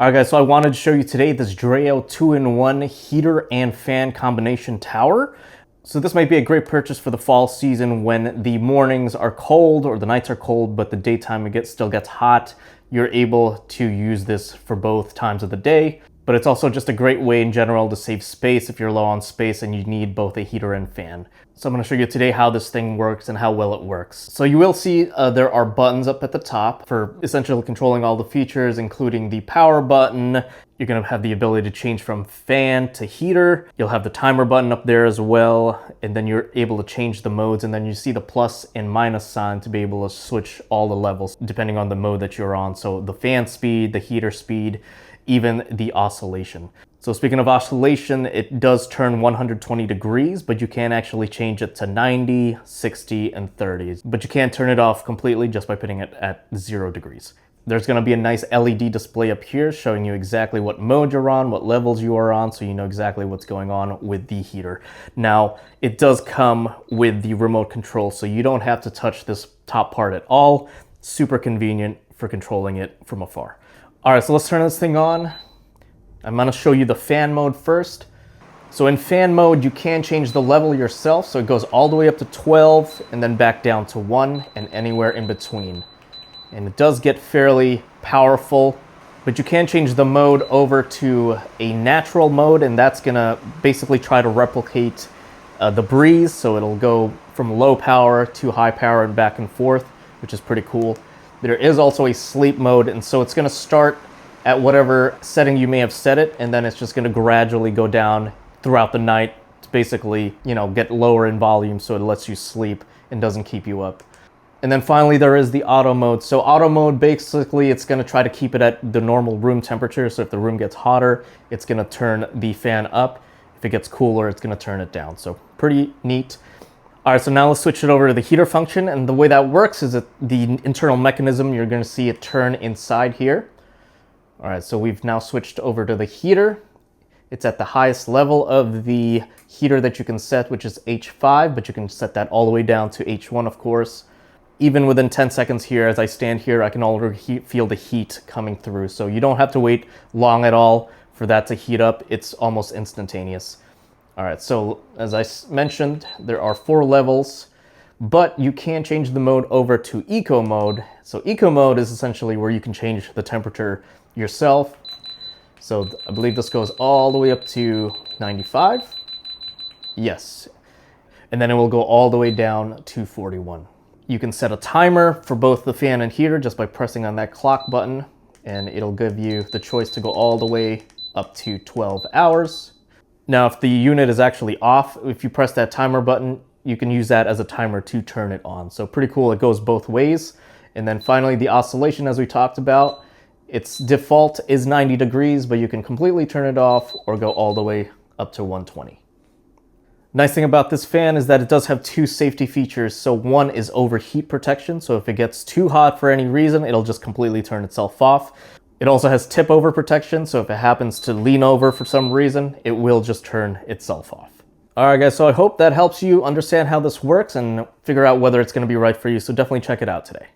Alright guys, so I wanted to show you today this Dreo 2-in-1 heater and fan combination tower. So this might be a great purchase for the fall season when the mornings are cold or the nights are cold, but the daytime still gets hot. You're able to use this for both times of the day, but it's also just a great way in general to save space if you're low on space and you need both a heater and fan. So I'm going to show you today how this thing works and how well it works. So you will see there are buttons up at the top for essentially controlling all the features, including the power button. You're going to have the ability to change from fan to heater. You'll have the timer button up there as well, and then you're able to change the modes, and then you see the plus and minus sign to be able to switch all the levels depending on the mode that you're on. So the fan speed, the heater speed, even the oscillation. So speaking of oscillation, it does turn 120 degrees, but you can actually change it to 90, 60, and 30. But you can't turn it off completely just by putting it at 0 degrees. There's going to be a nice LED display up here showing you exactly what mode you're on, what levels you are on, so you know exactly what's going on with the heater. Now, it does come with the remote control, so you don't have to touch this top part at all. Super convenient for controlling it from afar. All right, so let's turn this thing on. I'm going to show you the fan mode first. So in fan mode, you can change the level yourself. So it goes all the way up to 12 and then back down to 1 and anywhere in between. And it does get fairly powerful, but you can change the mode over to a natural mode, and that's going to basically try to replicate the breeze. So it'll go from low power to high power and back and forth, which is pretty cool. There is also a sleep mode, and so it's going to start at whatever setting you may have set it, and then it's just going to gradually go down throughout the night to basically, get lower in volume so it lets you sleep and doesn't keep you up. And then finally there is the auto mode. So auto mode, basically it's going to try to keep it at the normal room temperature. So if the room gets hotter, it's going to turn the fan up. If it gets cooler, it's going to turn it down. So pretty neat. All right, so now let's switch it over to the heater function. And the way that works is that the internal mechanism, you're going to see it turn inside here. All right, so we've now switched over to the heater. It's at the highest level of the heater that you can set, which is H5, but you can set that all the way down to H1, of course. Even within 10 seconds here, as I stand here, I can already feel the heat coming through. So you don't have to wait long at all for that to heat up. It's almost instantaneous. All right, so as I mentioned, there are 4 levels, but you can change the mode over to eco mode. So eco mode is essentially where you can change the temperature yourself. So I believe this goes all the way up to 95. Yes. And then it will go all the way down to 41. You can set a timer for both the fan and heater just by pressing on that clock button, and it'll give you the choice to go all the way up to 12 hours. Now, if the unit is actually off, if you press that timer button, you can use that as a timer to turn it on. So pretty cool, it goes both ways. And then finally, the oscillation, as we talked about, its default is 90 degrees, but you can completely turn it off or go all the way up to 120. Nice thing about this fan is that it does have 2 safety features. So one is overheat protection. So if it gets too hot for any reason, it'll just completely turn itself off. It also has tip over protection. So if it happens to lean over for some reason, it will just turn itself off. All right, guys, so I hope that helps you understand how this works and figure out whether it's going to be right for you. So definitely check it out today.